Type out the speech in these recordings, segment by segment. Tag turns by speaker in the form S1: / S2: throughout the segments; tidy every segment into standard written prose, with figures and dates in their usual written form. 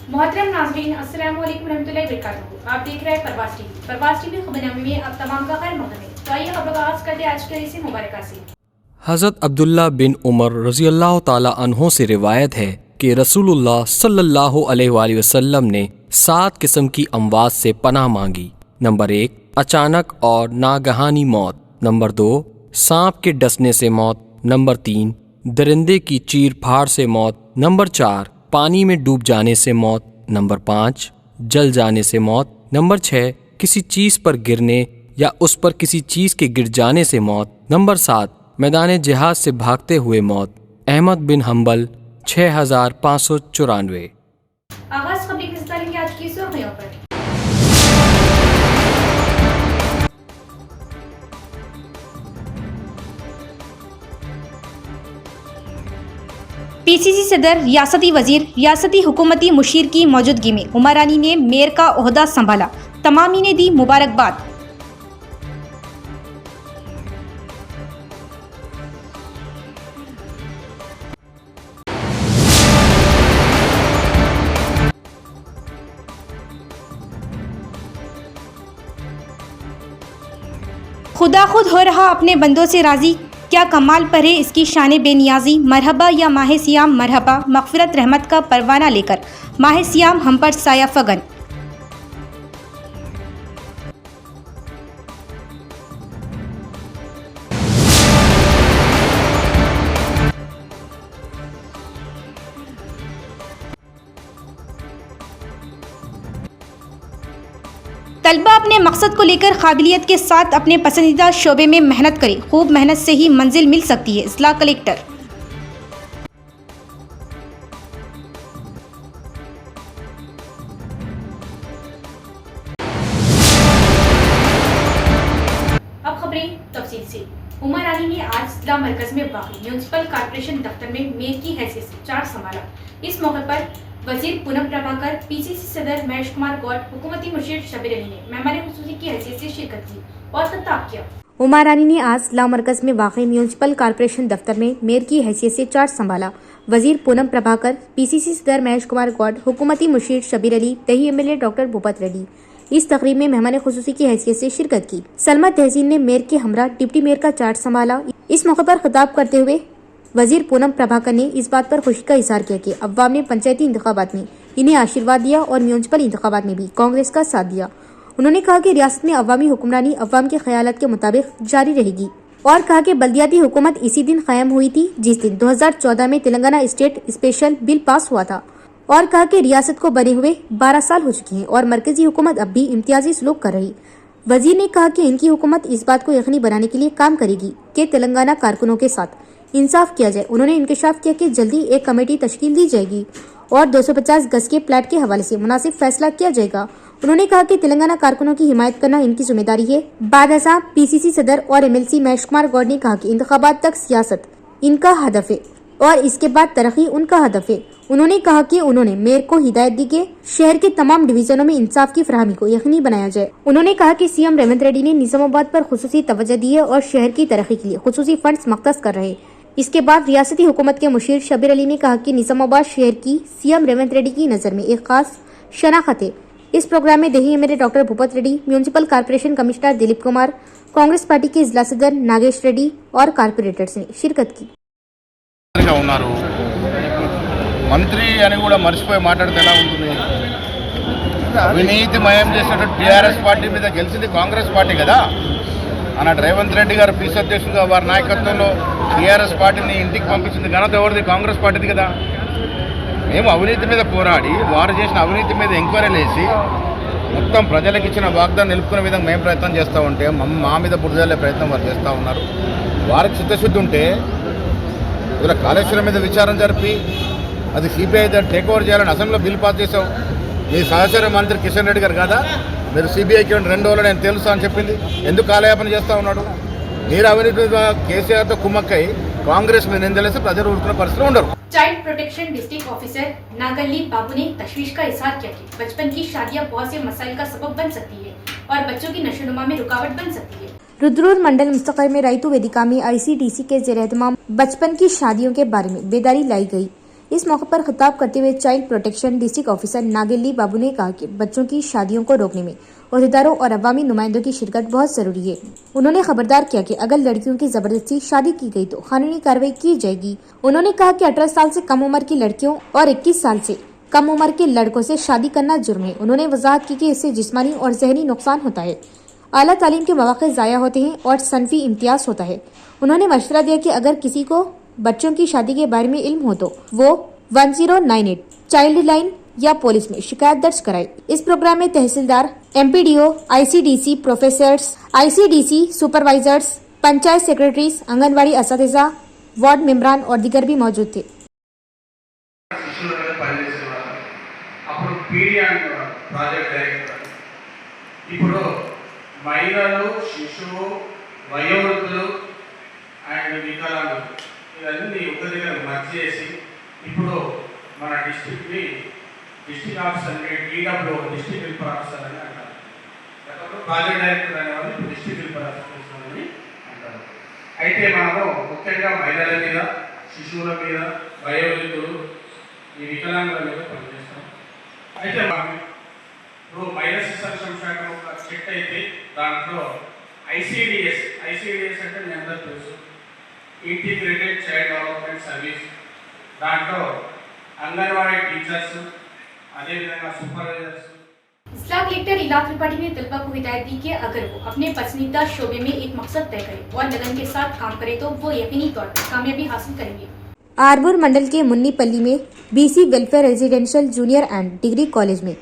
S1: मोहतरम नाज़रीन, अस्सलाम वालेकुम रहमतुल्लाहि व बरकातहू। आप देख रहे हैं प्रवास टीवी खबरनामे में अब तमाम का खैर मक़दम है। तो आइए खबर का आगाज़ करते हैं आज के इसी मुबारक से।
S2: हज़रत अब्दुल्ला बिन उमर रज़ी अल्लाह ताला अन्हो से रिवायत है कि रसूलुल्लाह सल्लल्लाहु अलैहि वसल्लम ने 7 किस्म की अमवात से पनाह मांगी। नंबर 1, अचानक और नागहानी मौत। नंबर 2, सांप के डसने से मौत। नंबर 3, दरिंदे की चीर फाड़ से मौत। नंबर 4, पानी में डूब जाने से मौत। नंबर 5, जल जाने से मौत। नंबर 6, किसी चीज़ पर गिरने या उस पर किसी चीज़ के गिर जाने से मौत। नंबर 7, मैदान जिहाद से भागते हुए मौत। अहमद बिन हम्बल 6594।
S1: आगाज़ खबर के साथ लेंगे आज की सुर्खियों पर।
S3: पीसीसी सदर, रियासती वजीर, रियासती हुकूमती मुशीर की मौजूदगी में उमरानी ने मेयर का ओहदा संभाला। तमामी ने दी मुबारकबाद। खुदा खुद हो रहा अपने बंदों से राजी, क्या कमाल पर है इसकी शान बेनियाजी। मरहबा या माह सियाम मरहबा, मग़फ़िरत रहमत का परवाना लेकर माह सियाम हम पर साया फगन। तलबा अपने मकसद को लेकर काबिलियत के साथ अपने पसंदीदा शोबे में मेहनत करें, खूब मेहनत से ही मंजिल मिल सकती है। जिला कलेक्टर।
S1: अब खबरें तफसील से। उमरानी ने आज जिला मरकज में वाक़ई म्यूनसिपल कॉर्पोरेशन दफ्तर में मेयर की हैसियत से चार्ज संभाला। इस मौके पर वजीर पूनम प्रभाकर, पीसीसी सदर महेश कुमार गौड़, हुकूमती मुशीर शबीर अली ने मेहमान खुसूसी की हैसियत से शिरकत की और खिताब किया।
S3: उमरानी ने आज जिला मरकज में वाक़ई म्यूनसिपल कॉर्पोरेशन दफ्तर में मेयर की हैसियत से चार्ज संभाला। वजीर पूनम प्रभाकर, पीसीसी सदर महेश कुमार गौड़, हुकूमती मुशीर शबीर अली, दही एमएलए डॉक्टर भूपत रेड्डी इस तकरीब में मेहमान खुसूसी की हैसियत से शिरकत की। सलमा तहसीन ने मेयर के हमरा डिप्टी मेयर का चार्ज संभाला। इस मौके पर खिताब करते हुए वजीर पूनम प्रभाकर ने इस बात पर खुशी का इजहार किया कि अवाम ने पंचायती इंतखाबात में इन्हें आशीर्वाद दिया और म्यूनसिपल इंतखाबात में भी कांग्रेस का साथ दिया। उन्होंने कहा कि रियासत में अवामी हुक्मरानी अवाम के ख्यालात के मुताबिक जारी रहेगी और कहा कि बल्दियाती हुकूमत इसी दिन कायम हुई थी जिस दिन 2014 में Telangana state special bill pass हुआ था और कहा कि रियासत को बने हुए 12 साल हो चुके हैं और मरकजी हुकूमत अब भी इम्तियाजी सलूक कर रही। वजीर ने कहा कि इनकी हुकूमत इस बात को यकीनी बनाने के लिए काम करेगी कि तेलंगाना कारकुनों के साथ इंसाफ किया जाए। उन्होंने इंकशाफ किया कि जल्दी एक कमेटी तश्कील दी जाएगी और 250 गज के प्लाट के हवाले से मुनासिब फैसला किया जाएगा। उन्होंने कहा कि तेलंगाना कारकुनों की हिमायत करना इनकी जिम्मेदारी है। बाद अज़ां पीसीसी सदर और एमएलसी महेश कुमार गौड़ ने कहा कि इंतखाबात तक सियासत इनका हदफ है और इसके बाद तरक्की उनका हदफ है। उन्होंने कहा कि उन्होंने मेयर को हिदायत दी कि शहर के तमाम डिवीजनों में इंसाफ की फराहमी को यकीनी बनाया जाए। उन्होंने कहा कि सीएम रेवंत रेड्डी ने निजामाबाद पर खुसूसी तवज्जो दी है और शहर की तरक्की के लिए खुसूसी फंड्स मख्तस कर रहे। इसके बाद रियासती हुकूमत के मुशीर शबीर अली ने कहा कि निजामाबाद शहर की सीएम रेवंत रेड्डी की नज़र में एक खास शनाख्त है। इस प्रोग्राम में दही MLA doctor Bhupat Reddy, municipal corporation commissioner Dilip Kumar, Congress party के जिला सदर नागेश रेड्डी और कॉर्पोरेटर्स ने शिरकत की।
S4: మంత్రి అని కూడా మర్చిపోయి మాట్లాడితే ఎలా ఉంటుంది? అవినీతిమయం చేసినటువంటి టీఆర్ఎస్ పార్టీ మీద గెలిచింది కాంగ్రెస్ పార్టీ కదా. అన్నాడు రేవంత్ రెడ్డి గారు పీసీ అధ్యక్షుడిగా వారి నాయకత్వంలో టీఆర్ఎస్ పార్టీని ఇంటికి పంపించింది ఘనత ఎవరిది? కాంగ్రెస్ పార్టీది కదా. మేము అవినీతి మీద పోరాడి వారు చేసిన అవినీతి మీద ఎంక్వైరీలు వేసి మొత్తం ప్రజలకు ఇచ్చిన వాగ్దానం నిలుపుకునే విధంగా మేము ప్రయత్నం చేస్తూ ఉంటే మా మీద బురదలే ప్రయత్నం వారు చేస్తూ ఉన్నారు. వారికి చిత్తశుద్ధి ఉంటే ఇలా కాళేశ్వరం మీద విచారణ జరిపి అది సిబిఐ టేక్ ఓవర్ చేయాలని అసెంబ్లీలో బిల్ పాస్ చేసాం. మీ సహచర మంత్రి కిషన్ రెడ్డి గారు కదా మీరు సిబిఐకి 2 రోజులు నేను తెలుసా అని చెప్పింది. ఎందుకు కాలయాపన చేస్తూ ఉన్నాడు? మీరు అవినీతి కేసీఆర్తో కుమ్మక్కై కాంగ్రెస్ మీద నిందలేసి ప్రజలు ఊరుకునే పరిస్థితులు ఉండరు.
S1: चाइल्ड प्रोटेक्शन डिस्ट्रिक्ट ऑफिसर नागल्ली बाबू ने तशवीश का इजहार किया कि बचपन की शादियां बहुत से मसाइल का सबब बन सकती है और बच्चों की नशोनुमा में रुकावट बन सकती है।
S3: रुद्रपुर मंडल मुस्तक़र में रईतु वेदिका में आईसीडीसी के ज़ेर-ए-एहतमाम बचपन की शादियों के बारे में बेदारी लाई गई। इस मौके पर खिताब करते हुए child protection district officer Nageli Babu ने कहा कि बच्चों की शादियों को रोकने में अहदेदारों और अवामी नुमाइंदों की शिरकत बहुत जरूरी है। उन्होंने खबरदार किया कि अगर लड़कियों की जबरदस्ती शादी की गई तो कानूनी कार्रवाई की जाएगी। उन्होंने कहा कि 18 साल से कम उम्र की लड़कियों और 21 साल से कम उम्र के लड़कों से शादी करना जुर्म है। उन्होंने वजाहत की कि इससे जिस्मानी और जहनी नुकसान होता है, आला तालीम के मौके ज़ाया होते हैं और सनफी इम्तियाज होता है। उन्होंने मशवरा दिया कि अगर किसी को बच्चों की शादी के बारे में इल्म हो तो वो 1098 चाइल्ड लाइन या पुलिस में शिकायत दर्ज कराए। इस प्रोग्राम में tehsildar, MPDO, ICDC professors, ICDC supervisors, panchayat secretaries, anganwadi असातिज़ा, वार्ड मेंबरान और दीगर भी मौजूद थे।
S5: శిశువుల మీద పనిచేసేవారు. అప్పుడు పీడి అండ్ ప్రాజెక్ట్ డైరెక్టర్. ఇప్పుడు మహిళలు, శిశువు, వయోవృద్ధులు అండ్ వికలాంగులు ఇవన్నీ ఒక దగ్గర మర్చి చేసి ఇప్పుడు మన డిస్ట్రిక్ట్ని డిస్ట్రిక్ట్ ఆఫీసర్ని DWO డిస్ట్రిక్ట్ వెల్ఫేర్ ఆఫీసర్ అని అంటారు. గతంలో ప్రాజెక్ట్ డైరెక్టర్ అనేవాళ్ళు ఇప్పుడు డిస్ట్రిక్ట్ వెల్ఫేర్ ఆఫీసర్ అని అంటారు. అయితే మనము ముఖ్యంగా మహిళల మీద, శిశువుల మీద, వయోవృద్ధులు, ఈ వికలాంగుల మీద పనిచేస్తాం. అయితే ఇప్పుడు మహిళా శిశు సంక్షేమ శాఖ ఒక చెట్ అయితే దాంట్లో ICDS అంటే మీ అందరూ తెలుసు, ఇంటిగ్రేటెడ్ చైల్డ్ డెవలప్మెంట్ సర్వీస్. దాంట్లో అంగన్వాడీ టీచర్స్, అదేవిధంగా సూపర్వైజర్స్.
S1: जिला कलेक्टर इला त्रिपाठी ने तलबा को हिदायत दी कि अगर वो अपने पसंदीदा शोबे में एक मकसद तय करे और लगन के साथ काम करे तो वो यकीनी तौर पर कामयाबी हासिल करेंगे।
S3: आरबुर मंडल के मुन्नीपल्ली में BC welfare residential junior and degree college में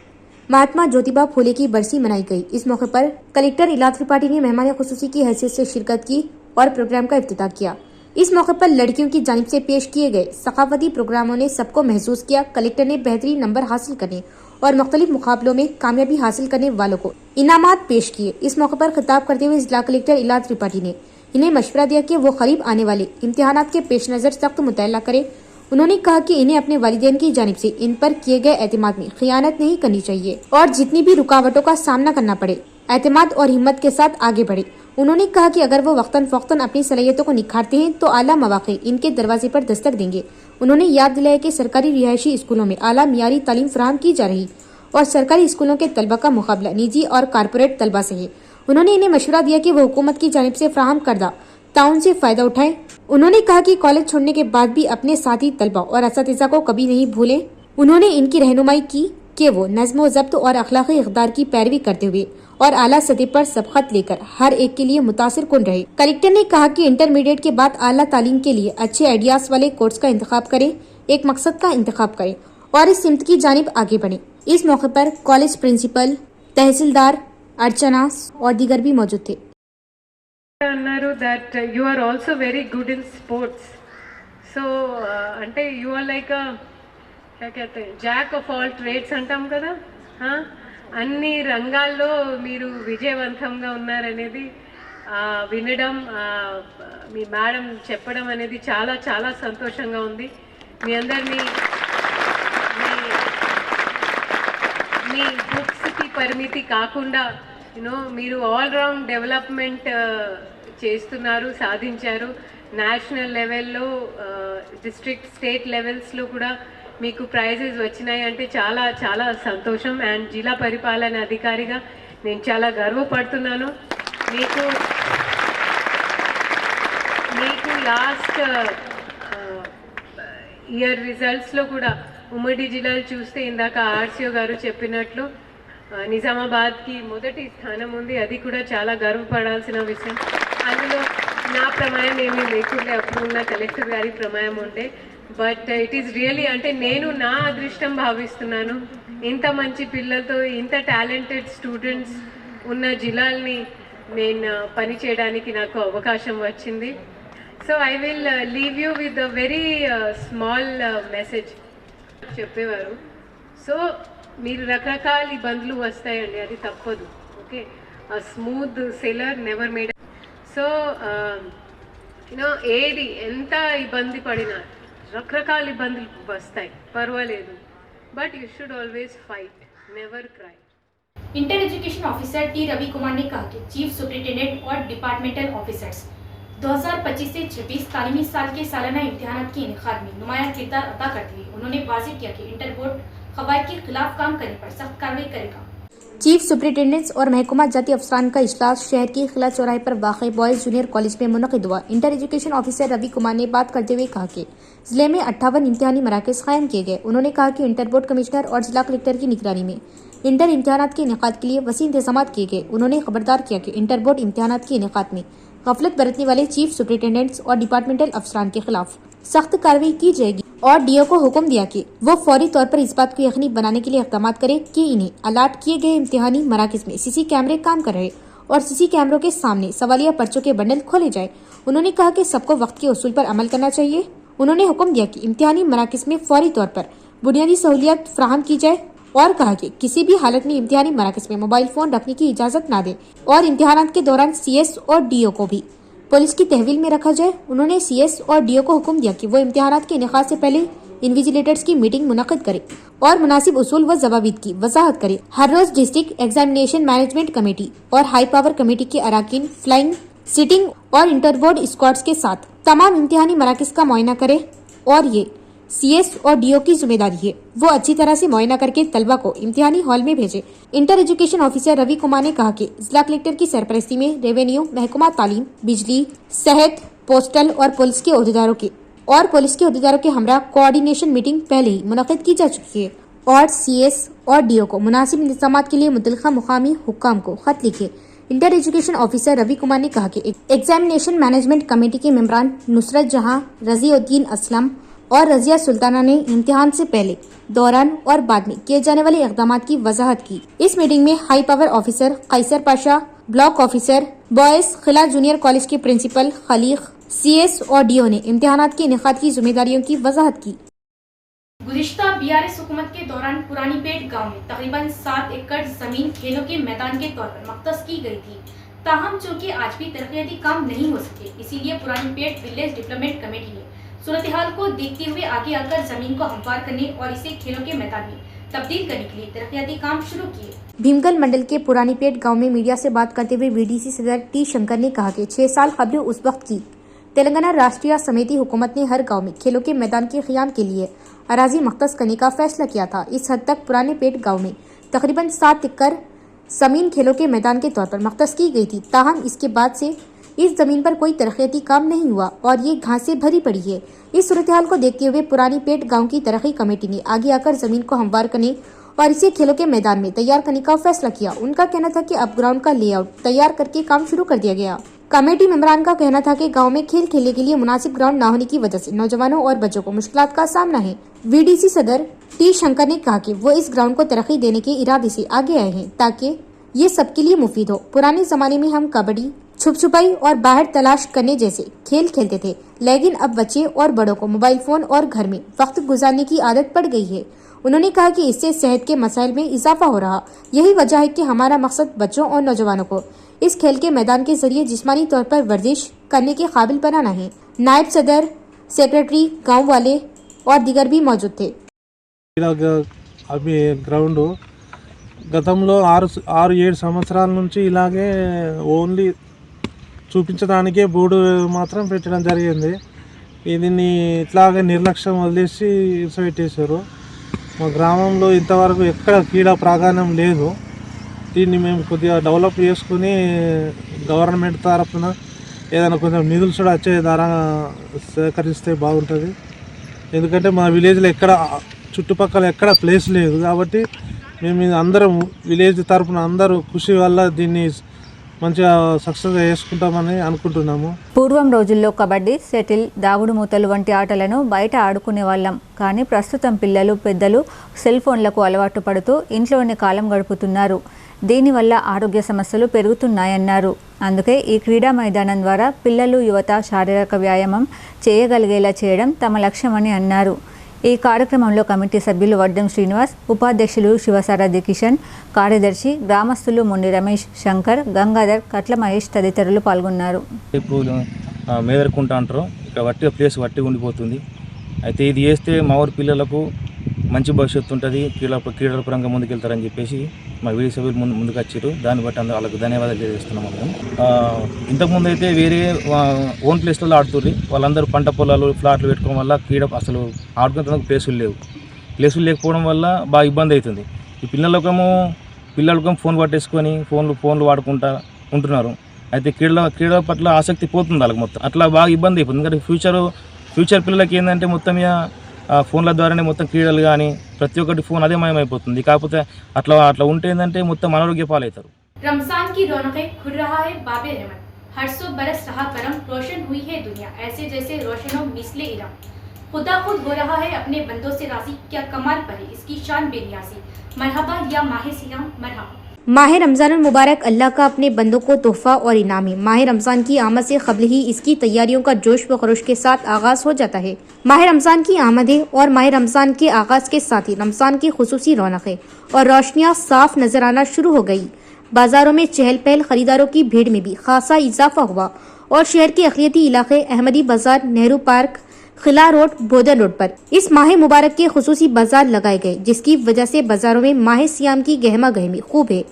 S3: महात्मा ज्योतिबा फूले की बरसी मनाई गई। इस मौके पर कलेक्टर इला त्रिपाठी ने मेहमान खुसूसी की हैसियत से शिरकत की और प्रोग्राम का इफ्तिताह किया। इस मौके पर लड़कियों की जानिब से पेश किए गए सकाफती प्रोग्रामों ने सबको महसूस किया। कलेक्टर ने बेहतरीन नंबर हासिल करने और मुख्तलिफ मुकाबलों में कामयाबी हासिल करने वालों को इनामात पेश किए। इस मौके पर खिताब करते हुए जिला कलेक्टर इला त्रिपाठी ने इन्हें मशवरा दिया कि वो करीब आने वाले इम्तिहानात के पेश नज़र सख्त मुतल्ला करें। उन्होंने कहा कि इन्हें अपने वालिदैन की जानिब से इन पर किए गए एतमाद में खियानत नहीं करनी चाहिए और जितनी भी रुकावटों का सामना करना पड़े एतमाद और हिम्मत के साथ आगे बढ़े। उन्होंने कहा कि अगर वो वक्तन फ़ौक्तन अपनी सलाहियतों को निखारते हैं तो आला मौक़े इनके दरवाजे पर दस्तक देंगे। उन्होंने याद दिलाया कि सरकारी रिहायशी स्कूलों में आला मियारी तालीम फराहम की जा रही और सरकारी स्कूलों के तलबा का मुकाबला निजी और कारपोरेट तलबा से है। उन्होंने इन्हें मशवरा दिया कि वो हुकूमत की जानिब से फराहम करदा ताउन से फ़ायदा उठाएं। उन्होंने कहा कि कॉलेज छोड़ने के बाद भी अपने साथी तलबा और असातिज़ा को कभी नहीं भूलें। उन्होंने इनकी रहनुमाई की कि वो नज़्म व ज़ब्त और अखलाक़ी इक़दार की पैरवी करते हुए और आला सतह पर सबक़त लेकर हर एक के लिए मुतासिर कुन रहे। कलेक्टर ने कहा कि इंटरमीडिएट के बाद आला तालीम के लिए अच्छे आइडियाज़ वाले कोर्स का इंतखाब करें, एक मकसद का इंतखाब करें और इस सिमत की जानिब आगे बढ़ें। इस मौके पर कॉलेज प्रिंसिपल, तहसीलदार, अर्चना और दीगर भी मौजूद थे।
S6: అన్నారు that you are also very good in sports. So అంటే యు ఆర్ లైక్ कहते జాక్ ఆఫ్ ఆల్ ట్రేడ్స్ అంటాం కదా. అన్ని రంగాల్లో మీరు విజయవంతంగా ఉన్నారనేది వినడం, మీ మేడం చెప్పడం అనేది చాలా చాలా సంతోషంగా ఉంది. మీ అందరినీ మీ బుక్స్కి పరిమితి కాకుండా మీరు ఆల్ రౌండ్ డెవలప్మెంట్ చేస్తున్నారు, సాధించారు. నేషనల్ లెవెల్లో, డిస్ట్రిక్ట్, స్టేట్ లెవెల్స్లో కూడా మీకు ప్రైజెస్ వచ్చినాయి అంటే చాలా చాలా సంతోషం. అండ్ జిల్లా పరిపాలన అధికారిగా నేను చాలా గర్వపడుతున్నాను. మీకు లాస్ట్ ఇయర్ రిజల్ట్స్లో కూడా ఉమ్మడి జిల్లాలు చూస్తే ఇందాక RCO గారు చెప్పినట్లు నిజామాబాద్కి మొదటి స్థానం ఉంది. అది కూడా చాలా గర్వపడాల్సిన విషయం. అందులో నా ప్రమేయం ఏమీ లేకుండే, అప్పుడు ఉన్న కలెక్టర్ గారి ప్రమేయం ఉండే. బట్ ఇట్ ఈస్ రియలీ అంటే నేను నా అదృష్టం భావిస్తున్నాను. ఇంత మంచి పిల్లలతో, ఇంత టాలెంటెడ్ స్టూడెంట్స్ ఉన్న జిల్లాల్ని నేను పని చేయడానికి నాకు అవకాశం వచ్చింది. So I will leave you with a very small message చెప్పేవారు. సో మీరు రకరకాల ఇబ్బందులు వస్తాయండి, అది తప్పదు. Okay, smooth sailor never made. సో ఏది ఎంత ఇబ్బంది పడినా రకరకాల ఇబ్బందులు వస్తాయి, పర్వాలేదు. But you should always fight, never cry.
S1: Inter education officer T. Ravi Kumar ने कहा कि चीफ सुपरिटेंडेंट और डिपार्टमेंटल ऑफिसर्स 2025 से 26 तालीमी साल के सालाना इम्तिहानात के इनेकाद में नुमायां किरदार अदा करते हुए उन्होंने वाज़ेह किया कि इंटर बोर्ड कवायद के खिलाफ काम करने पर सख्त कार्रवाई करेगा।
S3: चीफ सुपरिटेंडेंट्स और महकमा जाती अफसरान का इजलास शहर के खिला चौराहे पर वाक़ बॉयज़ जूनियर कॉलेज में मुनक़िद हुआ। Inter education officer Ravi Kumar ने बात करते हुए कहा कि जिले में 58 इम्तिहानी मराकज़ कायम किए गए। उन्होंने कहा कि इंटर बोर्ड कमिश्नर और जिला कलेक्टर की निगरानी में इंटर इम्तिहानात के इनेकाद के लिए वसी इंतजाम किए गए। उन्होंने खबरदार किया कि इंटर बोर्ड इम्तिहानात के इनेकाद में गफलत बरतने वाले चीफ सुपरिटेंडेंट्स और डिपार्टमेंटल अफसरान के खिलाफ सख्त कार्रवाई की जाएगी और डीओ को हुक्म दिया कि वो फौरी तौर पर इस बात को यकीनी बनाने के लिए इक़दाम करे कि इन्हें अलाट किए गए इम्तिहानी मराकज़ में सीसी कैमरे काम कर रहे और सीसी कैमरों के सामने सवालिया पर्चों के बंडल खोले जाए। उन्होंने कहा कि सबको वक्त के उसूल पर अमल करना चाहिए। उन्होंने हुक्म दिया कि इम्तिहानी मराकज़ में फौरी तौर पर बुनियादी सहूलियत फराहम की जाए और कहा कि किसी भी हालत में इम्तिहानी मराकज़ में मोबाइल फ़ोन रखने की इजाज़त न दे और इम्तिहानात के दौरान CS और DO को भी पुलिस की तहवील में रखा जाए। उन्होंने CS और DO को हुक्म दिया कि वो इम्तिहानात के इनेकाद से पहले इन्विजिलेटर्स की मीटिंग मुनक़िद करे और मुनासिब उसूल व ज़वाबित की वजाहत करे। हर रोज डिस्ट्रिक्ट एग्जामिनेशन मैनेजमेंट कमेटी और हाई पावर कमेटी के अराकीन फ्लाइंग, सिटिंग और इंटर बोर्ड स्क्वाड्स के साथ तमाम इम्तिहानी मराकज़ का मुआयना करे और ये CS और DO की जिम्मेदारी है वो अच्छी तरह से मुआयना करके तलबा को इम्तिहानी हॉल में भेजे। Inter education officer Ravi Kumar ने कहा कि जिला कलेक्टर की सरपरस्ती में रेवेन्यू, महकमा तालीम, बिजली, सेहत, पोस्टल और पुलिस के अहदेदारों के हमरा कोऑर्डिनेशन मीटिंग पहले ही मुनक़िद की जा चुकी है और CS और DO को मुनासिब इंतजाम के लिए मुतल्लिक़ा मुकामी हुक्काम को खत लिखे। Inter education officer Ravi Kumar ने कहा कि एग्जामिनेशन मैनेजमेंट कमेटी के मेंबरान नुसरत जहां, रज़ीउद्दीन असलम और रज़िया सुल्ताना ने इम्तिहान से पहले, दौरान और बाद में किए जाने वाले इक़दामात की वजाहत की। इस मीटिंग में हाई पावर ऑफिसर कैसर पाशा, ब्लॉक ऑफिसर बॉयज़ खिला जूनियर कॉलेज के प्रिंसिपल खलीक, CS और DO ने इम्तिहानात के इनेकाद की जिम्मेदारियों की वजाहत की।
S1: गुज़िश्ता BRS हुकूमत के दौरान पुरानी पेट गाँव में तकरीबन 7 एकड़ जमीन खेलों के मैदान के तौर पर मख्तस की गई थी। ताहम चूँकि आज भी तरक्याती काम नहीं हो सके, इसीलिए पुरानी पेट विलेज डेवलपमेंट कमेटी ने सूरत हाल को देखते हुए आगे आकर जमीन को हमवार करने और इसे खेलों के मैदान में तब्दील करने के लिए तरक्याती काम शुरू किए।
S3: भीमगल मंडल के पुरानी पेट गांव में मीडिया से बात करते हुए VDC सदर T शंकर ने कहा कि 6 साल कबल उस वक्त की तेलंगाना राष्ट्रीय समिति हुकूमत ने हर गांव में खेलों के मैदान के क़याम के लिए अराजी मख्तस करने का फैसला किया था। इस हद तक पुराने पेट गाँव में तकरीबन 7 एकड़ जमीन खेलों के मैदान के तौर पर मख्तस की गई थी। ताहम इसके बाद से इस जमीन पर कोई तरक्याती काम नहीं हुआ और ये घास से भरी पड़ी है। इस सूरत हाल को देखते हुए पुरानी पेट गांव की तरक्की कमेटी ने आगे आकर जमीन को हमवार करने और इसे खेलों के मैदान में तैयार करने का फैसला किया। उनका कहना था कि अब ग्राउंड का लेआउट तैयार करके काम शुरू कर दिया गया। कमेटी मेंबरान का कहना था कि गांव में खेल खेलने के लिए मुनासिब ग्राउंड न होने की वजह से नौजवानों और बच्चों को मुश्किलात का सामना है। VDC सदर T शंकर ने कहा कि वो इस ग्राउंड को तरक्की देने के इरादे से आगे आए हैं ताकि ये सबके लिए मुफीद हो। पुराने जमाने में हम कबड्डी, छुप छुपाई और बाहर तलाश करने जैसे खेल खेलते थे, लेकिन अब बच्चे और बड़ों को मोबाइल फोन और घर में वक्त गुजारने की आदत पड़ गई है। उन्होंने कहा कि इससे सेहत के मसाइल में इजाफा हो रहा। यही वजह है कि हमारा मकसद बच्चों और नौजवानों को इस खेल के मैदान के जरिए जिस्मानी तौर पर वर्जिश करने के काबिल बनाना है। नायब सदर, सेक्रेटरी, गाँव वाले और दीगर भी मौजूद थे।
S7: అవి గ్రౌండ్ గతంలో 6-7 సంవత్సరాల నుంచి ఇలాగే ఓన్లీ చూపించడానికే బోర్డు మాత్రం పెట్టడం జరిగింది. దీన్ని ఇట్లాగే నిర్లక్ష్యం వదిలేసి ఇసపెట్టేశారు. మా గ్రామంలో ఇంతవరకు ఎక్కడ క్రీడా ప్రాధాన్యం లేదు. దీన్ని మేము కొద్దిగా డెవలప్ చేసుకుని గవర్నమెంట్ తరఫున ఏదైనా కొంచెం నిధులు కూడా వచ్చే ద్వారా సేకరిస్తే బాగుంటుంది. ఎందుకంటే మా విలేజ్లో ఎక్కడ చుట్టుపక్కల ఎక్కడ ప్లేస్ లేదు కాబట్టి మేము అందరం విలేజ్ తరఫున అందరూ కృషి వల్ల దీన్ని మంచిగా సక్సెస్ చేసుకుంటామని అనుకుంటున్నాము.
S8: పూర్వం రోజుల్లో కబడ్డీ, షటిల్, దాగుడు మూతలు వంటి ఆటలను బయట ఆడుకునే వాళ్ళం. కానీ ప్రస్తుతం పిల్లలు, పెద్దలు సెల్ ఫోన్లకు అలవాటు పడుతూ ఇంట్లోనే కాలం గడుపుతున్నారు. దీనివల్ల ఆరోగ్య సమస్యలు పెరుగుతున్నాయన్నారు. అందుకే ఈ క్రీడా మైదానం ద్వారా పిల్లలు, యువత శారీరక వ్యాయామం చేయగలిగేలా చేయడం తమ లక్ష్యమని అన్నారు. ఈ కార్యక్రమంలో కమిటీ సభ్యులు వడ్డం శ్రీనివాస్, ఉపాధ్యక్షులు శివసారథి కిషన్, కార్యదర్శి, గ్రామస్తులు మొండి రమేష్, శంకర్, గంగాధర్, కట్ల మహేష్ తదితరులు పాల్గొన్నారు.
S9: ఇప్పుడు మేదరుకుంటా అంటారు, ఇక్కడ వట్టిగా ప్లేస్ వట్టిగా ఉండిపోతుంది. అయితే ఇది చేస్తే మా ఊరి పిల్లలకు మంచి భవిష్యత్తు ఉంటుంది, క్రీడల పరంగా ముందుకెళ్తారని చెప్పేసి మా వీడి సభ్యులు ముందుకు వచ్చారు. దాన్ని బట్టి అందరూ వాళ్ళకు ధన్యవాదాలు తెలియజేస్తున్నాము. మేము ఇంతకుముందు అయితే వేరే ఓన్ ప్లేస్లలో ఆడుతుర్రి, వాళ్ళందరూ పంట పొలాలు ఫ్లాట్లు పెట్టుకోవడం వల్ల క్రీడ అసలు ఆడుకునే ప్లేసులు లేకపోవడం వల్ల బాగా ఇబ్బంది అవుతుంది. ఈ పిల్లలకేమో ఫోన్ పట్టేసుకొని ఫోన్లు వాడుకుంటా ఉంటున్నారు. అయితే క్రీడల పట్ల ఆసక్తి పోతుంది వాళ్ళకి మొత్తం. అట్లా బాగా ఇబ్బంది అయిపోతుంది. ఎందుకంటే ఫ్యూచర్ పిల్లలకి ఏంటంటే మొత్తం ఫోన్ల ద్వారానే మొత్తం క్రీడలు కానీ ప్రతి ఒక్కటి ఫోన్ అదే మయమైపోతుంది. కాకపోతే అట్లా ఉంటే ఏంటంటే మొత్తం అనారోగ్య పాలవుతారు.
S1: रमजान की रौनकें खुल रहा है बाबे रहमत, हर सौ बरस रहा करम, रोशन हुई है दुनिया ऐसे जैसे रोशनो मिसले इरम। खुदा खुद हो रहा है अपने बंदों से राजी, क्या कमाल पर है इसकी शान बेनियाजी। मरहबा या माह सियाम मरहबा।
S3: माह रमज़ान मुबारक अल्लाह का अपने बंदों को तोहफ़ा और इनाम है। माह रमज़ान की आमद से क़ब्ल ही इसकी तैयारियों का जोश व खरोश के साथ आगाज़ हो जाता है। माह रमज़ान की आमद है और माह रमज़ान के आगाज़ के साथ ही रमज़ान की खुसूसी रौनकें और रोशनियाँ साफ नजर आना शुरू हो गई। बाज़ारों में चहल पहल, खरीदारों की भीड़ में भी खासा इजाफा हुआ और शहर के अक़लियती इलाके अहमदी बाज़ार, नेहरू पार्क, खिला रोड, बोधन रोड पर इस माह मुबारक के खुसूसी बाजार लगाए गए, जिसकी वजह से बाजारों में माह सियाम की गहमा गहमी खूब है।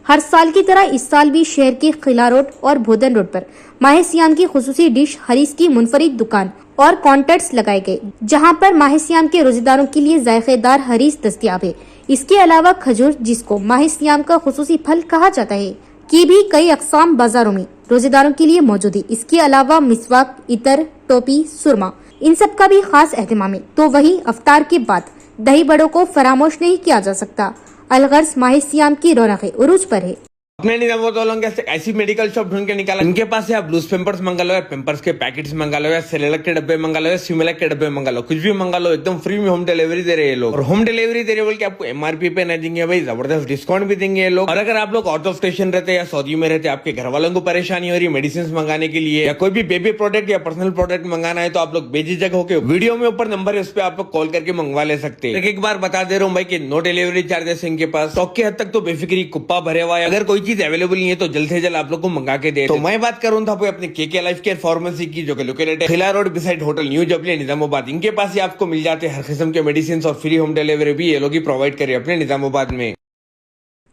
S3: हर साल की तरह इस साल भी शहर के खिला रोड और बोधन रोड पर माह सियाम की खुसूसी डिश हरीस की मुनफरिद दुकान और काउंटर्स लगाए गए, जहां पर माह सियाम के रोजेदारों के लिए जायकेदार हरीस दस्तयाब है। इसके अलावा खजूर, जिसको माह सियाम का खुसूसी फल कहा जाता है, की भी कई अक़साम बाजारों में रोजेदारों के लिए मौजूद है। इसके अलावा मिसवाक, इतर, टोपी, सुरमा, इन सब का भी खास एहतमाम है। तो वही अफ्तार के बाद दही बड़ों को फरामोश नहीं किया जा सकता। अलगर्ज माह सियाम की रौनकें उरूज पर है।
S10: अपने निजामुद्दीन वालों के ऐसी मेडिकल शॉप ढूंढ के निकाला, इनके पास से आप लूज पेम्पर्स मंगा लो, या पेम्पर्स के पैकेट्स मंगा लो, या सेरेलक के डब्बे मंगा लो, या सिमिलक के डब्बे मंगा लो, कुछ भी मंगा लो, एकदम फ्री में होम डिलीवरी दे रहे हैं लोग। और होम डिलीवरी दे रहे बोल के आपको एमआरपी पे नहीं देंगे भाई, जबरदस्त डिस्काउंट भी देंगे ये लोग। और अगर आप लोग आउट ऑफ स्टेशन रहते हैं या सऊदी में रहते हैं, आपके घर वालों को परेशानी हो रही है मेडिसिन मंगाने के लिए, या कोई भी बेबी प्रोडक्ट या पर्सनल प्रोडक्ट मंगाना है, तो आप लोग बेझिझक होकर वीडियो में ऊपर नंबर है उस पर आप लोग कॉल करके मंगवा ले सकते हैं। एक बार बता दे रहा हूँ भाई कि नो डिलीवरी चार्जेस इनके पास, स्टॉक की हद तक तो बेफिक्री कुप्पा भरे हुआ है। अगर कोई चीज अवेलेबल नहीं है तो जल्द से जल्द आप लोग को मंगा के दे। तो मैं बात कर रहा था अपने केके लाइफ केयर फार्मेसी की, जो कि लोकेटेड है Khila road beside hotel new Jubilee Nizamabad. इनके पास ही आपको मिल जाते हैं हर किस्म के मेडिसिन और फ्री होम डिलीवरी भी ये लोग ही प्रोवाइड करे अपने निजामाबाद में।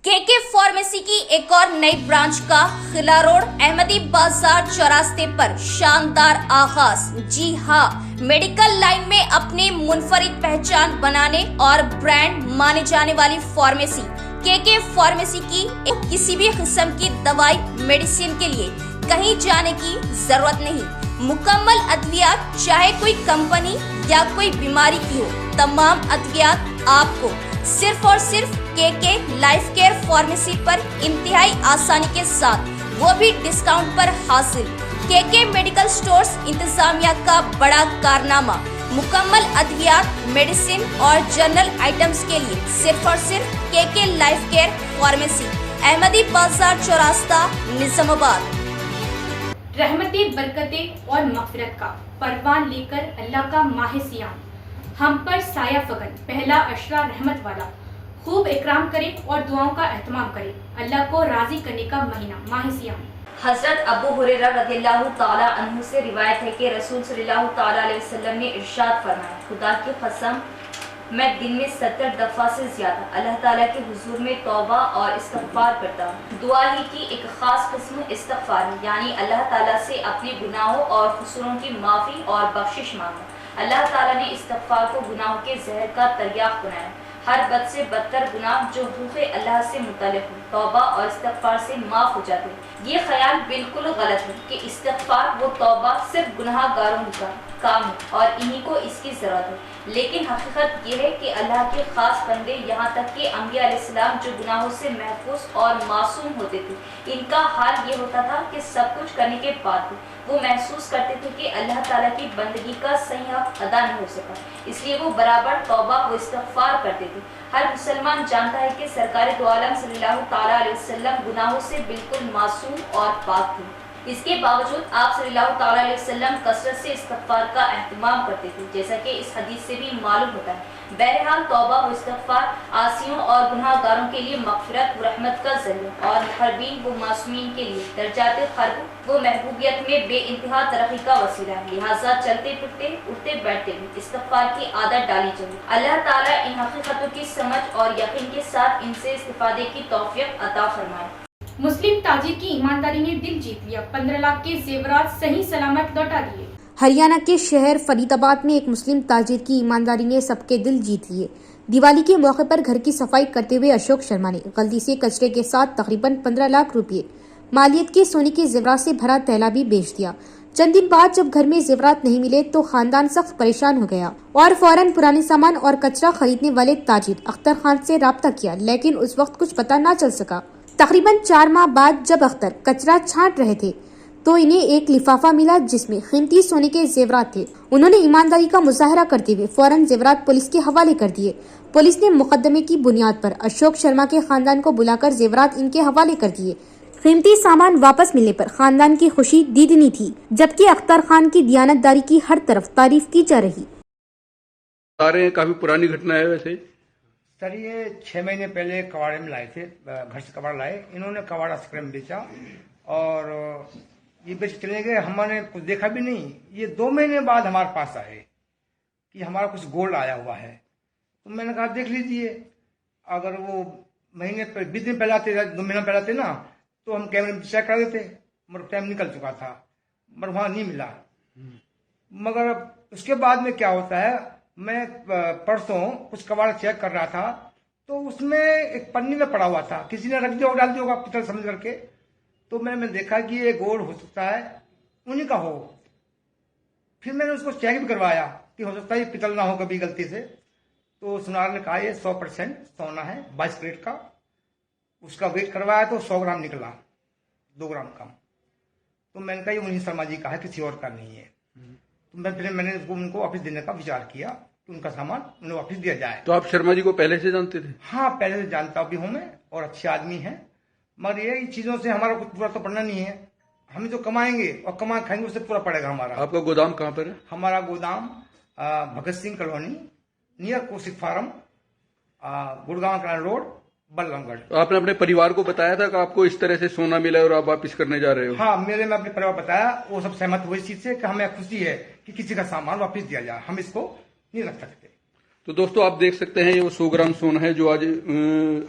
S11: केके फार्मेसी की एक और नई ब्रांच का खिला रोड अहमदी बाजार चौरास्ते पर शानदार आगाज। जी हाँ, मेडिकल लाइन में अपने मुनफरिद पहचान बनाने और ब्रांड माने जाने वाली फार्मेसी केके फार्मेसी की किसी भी किस्म की दवाई मेडिसिन के लिए कहीं जाने की जरूरत नहीं। मुकम्मल अद्वियात, चाहे कोई कंपनी या कोई बीमारी की हो, तमाम अद्वियात आपको सिर्फ और सिर्फ केके लाइफ केयर फार्मेसी पर इंतहाई आसानी के साथ, वो भी डिस्काउंट पर हासिल। केके मेडिकल स्टोर्स इंतजामिया का बड़ा कारनामा, मुकम्मल अद्वियात, मेडिसिन और जनरल आइटम्स के लिए सिर्फ और सिर्फ KK life care pharmacy, Ahmadi Bazar Chaurasta, Nizamabad.
S1: रहमतें, बरकतें और मग़फ़िरत का परवान लेकर अल्लाह का माह सियाम हम पर साया फगन, पहला अशरा रहमत वाला, खूब इकराम करे और दुआओं का एहतमाम करे। अल्लाह को राजी करने का महीना माह सियाम।
S11: हज़रत अबू हुरैरा रज़ियल्लाहु ताला अन्हु से रिवायत है कि रसूल सल्लल्लाहु ताला अलैहि वसल्लम ने इरशाद फरमाया, खुदा की कसम मैं दिन में 70 दफ़ा से ज़्यादा अल्लाह ताला के हुजूर में तौबा और इस्तग़फ़ार करता हूँ। दुआ ही की एक ख़ास किस्म इस्तग़फ़ार है, यानी अल्लाह ताला से अपने गुनाहों और कसूरों की माफ़ी और बख्शिश मांगना। अल्लाह ताला ने इस्तग़फ़ार को गुनाहों के जहर का तर्याक बनाया। हर बद से बदतर गुनाह जो हुक़ूक़े अल्लाह से मुतल्लिक़ हो, तौबा और इस्तग़फ़ार से माफ़ हो जाते हैं। ये ख्याल बिल्कुल गलत है कि इस्तग़फ़ार व तौबा सिर्फ गुनाहगारों का काम है और इन्हीं को इसकी ज़रूरत है। लेकिन हकीकत ये है कि अल्लाह के ख़ास बंदे, यहाँ तक कि अंबिया अलैहिस्सलाम जो गुनाहों से महफूज और मासूम होते थे, इनका हाल ये होता था कि सब कुछ करने के बाद भी वो महसूस करते थे कि अल्लाह ताला की बंदगी का सही हक अदा नहीं हो सका, इसलिए वो बराबर तौबा व इस्तग़फ़ार करते थे। हर मुसलमान जानता है कि सरकार दो आलम सल्लल्लाहु ताला अलैहि वसल्लम गुनाहों से बिल्कुल मासूम और पाक थे। इसके बावजूद आप सल्लल्लाहु ताला अलैहि वसल्लम कसरत से इस्तिग़फ़ार का एहतमाम करते थे, जैसा कि इस हदीस से भी मालूम होता है। बहरहाल तौबा व इस्तिग़फ़ार आसियों और गुनाहगारों के लिए मग़फ़िरत व रहमत का ज़रिया और मुक़र्रबीन व मासूमीन के लिए दर्जात ख़र्ब व महबूबियत में बेइंतहा तरक्की का वसीला है। लिहाजा चलते फिरते उठते बैठते भी इस्तिग़फ़ार की आदत डाली चाहिए। अल्लाह ताला इन हकीकतों की समझ और यकीन के साथ इनसे इस्तिफ़ादे की तौफ़ीक़ अता फरमाए।
S1: मुस्लिम ताजिर की ईमानदारी ने दिल जीत लिया, 15 लाख के जेवरात सही सलामत लौटा दिए।
S3: हरियाणा के शहर फरीदाबाद में एक मुस्लिम ताजिर की ईमानदारी ने सबके दिल जीत लिए। दिवाली के मौके पर घर की सफाई करते हुए अशोक शर्मा ने गलती से कचरे के साथ तकरीबन 15 लाख रुपए मालियत के सोने के जेवरात से भरा थैला भी बेच दिया। चंद दिन बाद जब घर में जेवरात नहीं मिले तो खानदान सख्त परेशान हो गया और फौरन पुराने सामान और कचरा खरीदने वाले ताजिर अख्तर खान से राब्ता किया, लेकिन उस वक्त कुछ पता न चल सका। तकरीबन 4 माह बाद जब अख्तर कचरा छांट रहे थे तो इन्हें एक लिफाफा मिला जिसमें कीमती सोने के जेवरात थे। उन्होंने ईमानदारी का मुजाहरा करते हुए फौरन जेवरात पुलिस के हवाले कर दिए। पुलिस ने मुकदमे की बुनियाद पर अशोक शर्मा के खानदान को बुलाकर जेवरात इनके हवाले कर दिए। कीमती सामान वापस मिलने पर खानदान की खुशी दीदनी थी, जबकि अख्तर खान की दियानतदारी की हर तरफ तारीफ की जा रही।
S12: काफी पुरानी घटना है वैसे
S13: सर, ये 6 महीने पहले कबाड़े में लाए थे, घर से कबाड़ लाए, इन्होंने कबाड़ा स्क्रैप बेचा और ये बेच चले गए। हमने कुछ देखा भी नहीं। ये 2 महीने बाद हमारे पास आए कि हमारा कुछ गोल्ड आया हुआ है। तो मैंने कहा देख लीजिए, अगर वो महीने पर 20 दिन पहले आते, 2 महीना पहले आते ना, तो हम कैमरे में चेक कर देते, मगर टाइम निकल चुका था, मगर वहां नहीं मिला। मगर उसके बाद में क्या होता है, मैं परसों कुछ कबाड़ चेक कर रहा था तो उसमें एक पन्नी में पड़ा हुआ था, किसी ने रख दिया और डाल दिया होगा पितल समझ करके। तो मैंने देखा कि ये गोल्ड हो सकता है उन्हीं का हो। फिर मैंने उसको चेक भी करवाया कि हो सकता है ये पितल ना हो कभी गलती से। तो सुनार ने कहा ये 100% सोना है, 22 कैरेट का। उसका वेट करवाया तो 100 ग्राम निकला, 2 ग्राम कम। तो मैंने कहा ये उन्हीं शर्मा जी का है, किसी और का नहीं है। तो मैंने उनको वापस देने का विचार किया कि उनका सामान उन्हें वापस दिया जाए।
S12: तो आप शर्मा जी को पहले से जानते थे?
S13: हाँ, पहले से जानता भी हूँ मैं, और अच्छे आदमी हैं। मगर ये चीजों से हमारा कुछ पूरा तो पड़ना नहीं है। हम जो कमाएंगे और कमा खाएंगे उससे पूरा पड़ेगा हमारा।
S12: आपका गोदाम कहाँ पर है?
S13: हमारा गोदाम Bhagat Singh colony, near Kaushik farm, Gurgaon canal road, Ballabgarh.
S12: तो आपने अपने परिवार को बताया था कि आपको इस तरह से सोना मिला और आप वापस करने जा रहे हो?
S13: हाँ, मैं अपने परिवार बताया, वो सब सहमत हुए इस चीज से कि हमें खुशी है कि किसी का सामान वापस दिया जाए, हम इसको नहीं रख सकते।
S12: तो दोस्तों आप देख सकते हैं ये वो 100 ग्राम सोना है जो आज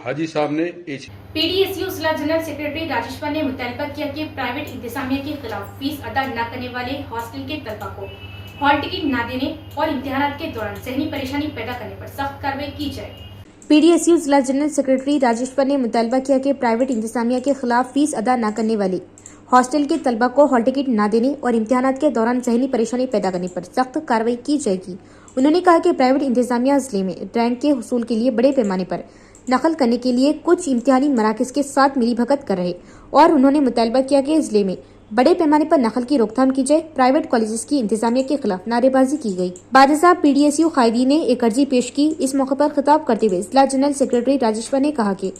S12: हाजी साहब ने बेचा।
S1: पीडीएसयू जिला जनरल सेक्रेटरी राजेश्वर ने मुतालबा किया कि प्राइवेट इंतजामिया के खिलाफ फीस अदा न करने वाले हॉस्टल के तलबा को हॉल टिकट न देने और इम्तिहानात के दौरान ज़हनी परेशानी पैदा करने पर सख्त कार्रवाई की जाए।
S3: पीडीएसयू जिला जनरल सेक्रेटरी राजेश्वर ने मुतालबा किया कि प्राइवेट इंतजामिया के खिलाफ फीस अदा न करने वाले हॉस्टल के तलबा को हॉल टिकट न देने और इम्तिहानात के दौरान ज़हनी परेशानी पैदा करने पर सख्त कार्रवाई की जाएगी। उन्होंने कहा कि प्राइवेट इंतजामिया जिले में रैंक के हुसूल के लिए बड़े पैमाने पर नकल करने के लिए कुछ इम्तिहानी मराकज़ के साथ मिलीभगत कर रहे और उन्होंने मुतालबा किया कि जिले में बड़े पैमाने पर नकल की रोकथाम की जाए। प्राइवेट कॉलेजेस की इंतजामिया के खिलाफ नारेबाजी की गई। बादशाह पीडीएसयू कायदी ने एक अर्जी पेश की। इस मौके पर खिताब करते हुए जिला जनरल सेक्रेटरी राजेश्वर ने कहा कि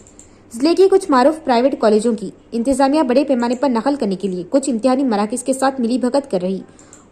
S3: जिले के कुछ मारूफ प्राइवेट कॉलेजों की इंतजामिया बड़े पैमाने पर नकल करने के लिए कुछ इम्तिहानी मराकज़ के साथ मिलीभगत कर रही।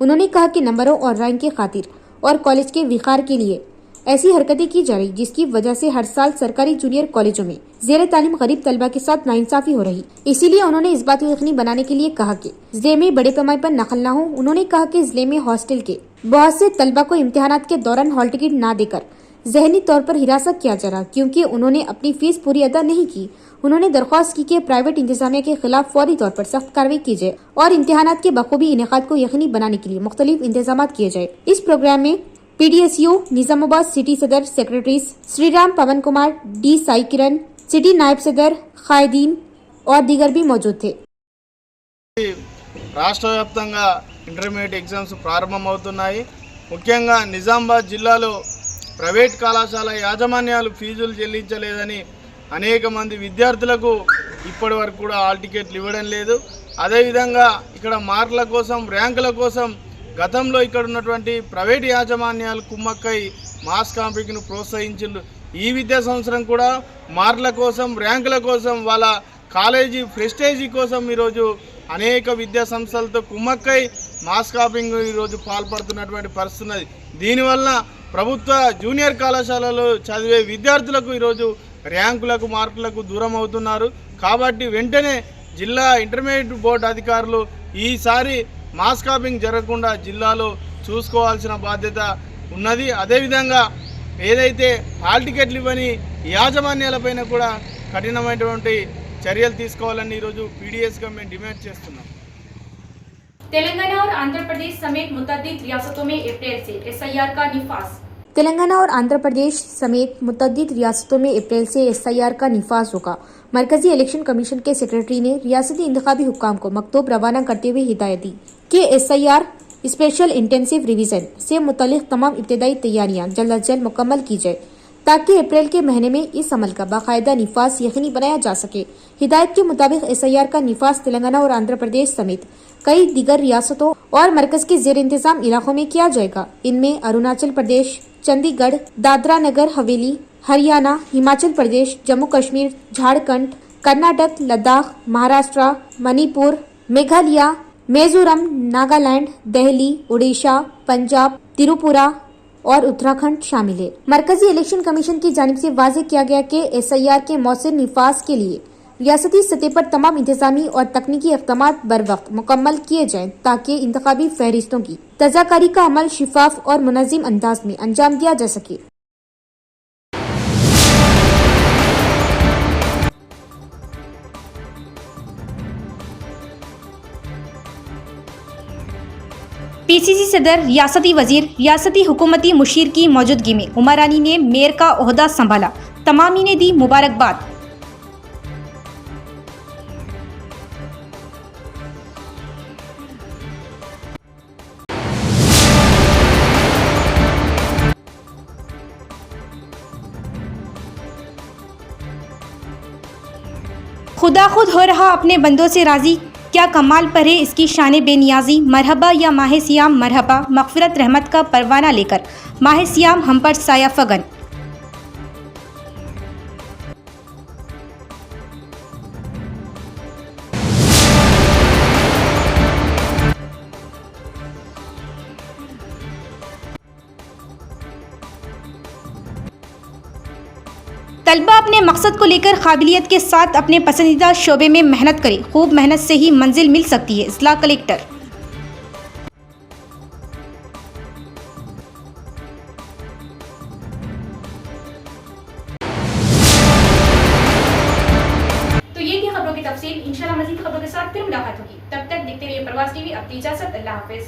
S3: उन्होंने कहा कि नंबरों और रैंक की खातिर और कॉलेज के विखार के लिए ऐसी हरकतें की जा रही जिसकी वजह से हर साल सरकारी जूनियर कॉलेजों में ज़ेर तालीम गरीब तलबा के साथ नाइंसाफी हो रही। इसीलिए उन्होंने इस बात को यकीनी बनाने के लिए कहा कि जिले में बड़े पैमाने पर नकल न हो। उन्होंने कहा कि जिले में हॉस्टल के बहुत से तलबा को इम्तिहानात के दौरान हॉल टिकट न देकर ज़हनी तौर पर हिरासत किया जा रहा क्योंकि उन्होंने अपनी फीस पूरी अदा नहीं की। उन्होंने दरख्वास्त की कि प्राइवेट इंतजामिया के खिलाफ फौरी तौर पर सख्त कार्रवाई की जाए और इम्तिहानात के बखूबी इनेकाद को यकीनी बनाने के लिए मुख्तलिफ इंतजाम किए जाए। इस प्रोग्राम में पीडीएसयू निजामाबाद सिटी सदर सेक्रेटरीज श्रीराम पवन कुमार, डी साई किरण, सिटी नायब सदर, कायदीन और दीगर भी मौजूद थे।
S14: రాష్ట్ర వ్యాప్తంగా ఇంటర్మీడియట్ ఎగ్జామ్స్ ప్రారంభమవుతున్నాయి. ముఖ్యంగా నిజామాబాద్ జిల్లాలో ప్రైవేట్ కళాశాల యాజమాన్యాలు ఫీజులు చెల్లించలేదని అనేక మంది విద్యార్థులకు ఇప్పటి వరకు కూడా హాల్ టికెట్లు ఇవ్వడం లేదు. అదేవిధంగా ఇక్కడ మార్కుల కోసం, ర్యాంకుల కోసం గతంలో ఇక్కడ ఉన్నటువంటి ప్రైవేట్ యాజమాన్యాలు కుమ్మక్కై మాస్ కాంపిటీషన్ను ప్రోత్సహించిండు. ఈ విద్యా సంవత్సరం కూడా మార్కుల కోసం, ర్యాంకుల కోసం, వాళ్ళ కాలేజీ ప్రెస్టేజీ కోసం ఈరోజు అనేక విద్యా సంస్థలతో కుమ్మక్కై మాస్ కాపింగ్ ఈరోజు పాల్పడుతున్నటువంటి పరిస్థితి ఉన్నది. దీనివల్ల ప్రభుత్వ జూనియర్ కళాశాలలో చదివే విద్యార్థులకు ఈరోజు ర్యాంకులకు మార్కులకు దూరం అవుతున్నారు. కాబట్టి వెంటనే జిల్లా ఇంటర్మీడియట్ బోర్డు అధికారులు ఈసారి మాస్ కాపింగ్ జరగకుండా జిల్లాలో చూసుకోవాల్సిన బాధ్యత ఉన్నది. అదేవిధంగా ఏదైతే హాల్ టికెట్లు ఇవ్వని యాజమాన్యాలపైన కూడా కఠినమైనటువంటి చర్యలు తీసుకోవాలని ఈరోజు పీడీఎస్గా మేము డిమాండ్ చేస్తున్నాం.
S1: तेलंगाना और आंध्र प्रदेश समेत मुतअद्दिद रियासतों में अप्रैल से एसआईआर का निफाज।
S3: तेलंगाना और आंध्र प्रदेश समेत मुतअद्दिद रियासतों में अप्रैल से एसआईआर का निफाज होगा। मरकजी इलेक्शन कमीशन के सेक्रेटरी ने रियासती इंतखाबी हुक्काम को मकतूब रवाना करते हुए हिदायत दी कि एसआईआर स्पेशल इंटेंसिव रिवीजन से मुतल्लिक तमाम इब्तदाई तैयारियां जल्द अज जल्द मुकम्मल की जाए ताकि अप्रैल के महीने में इस अमल का बाकायदा निफाज यकीनी बनाया जा सके। हिदायत के मुताबिक एसआईआर का निफाज तेलंगाना और आंध्र प्रदेश समेत कई दीगर रियासतों और मरकज के जेर इंतजाम इलाकों में किया जाएगा। इनमें अरुणाचल प्रदेश, चंडीगढ़, दादरा नगर हवेली, हरियाणा, हिमाचल प्रदेश, जम्मू कश्मीर, झारखंड, कर्नाटक, लद्दाख, महाराष्ट्र, मणिपुर, मेघालय, मिजोरम, नागालैंड, दिल्ली, उड़ीसा, पंजाब, त्रिपुरा और उत्तराखंड शामिल है। मरकजी इलेक्शन कमीशन की जानिब से वाज़ेह किया गया कि एसआईआर के मौसर निफाज के लिए रियासती सतह पर तमाम इंतजामी और तकनीकी इक़दामात बर वक्त मुकम्मल किए जाएं ताकि इंतखाबी फहरिस्तों की तज़ाकारी का अमल शिफाफ और मुनज़्ज़म अंदाज में अंजाम दिया जा सके।
S1: पीसीसी सदर, रियासती वजीर, रियासती हुकूमती मुशीर की मौजूदगी में उमरानी ने मेयर का ओहदा संभाला। तमामी ने दी मुबारकबाद। खुदा खुद हो रहा अपने बंदों से राजी, क्या कमाल पर है इसकी शान बेनियाजी। मरहबा या माह सियाम मरहबा, मग़फ़िरत रहमत का परवाना लेकर माह सियाम हम पर साया फगन। तलबा अपने मकसद को लेकर काबिलियत के साथ अपने पसंदीदा शोबे में मेहनत करें। खूब मेहनत से ही मंजिल मिल सकती है। जिला कलेक्टर। तो ये थी खबरों की तफसील। इंशाल्लाह मज़ीद खबरों के साथ फिर मुलाकात होगी। तब तक देखते रहिए प्रवास टीवी। अपनी इजाज़त, अल्लाह हाफ़िज़।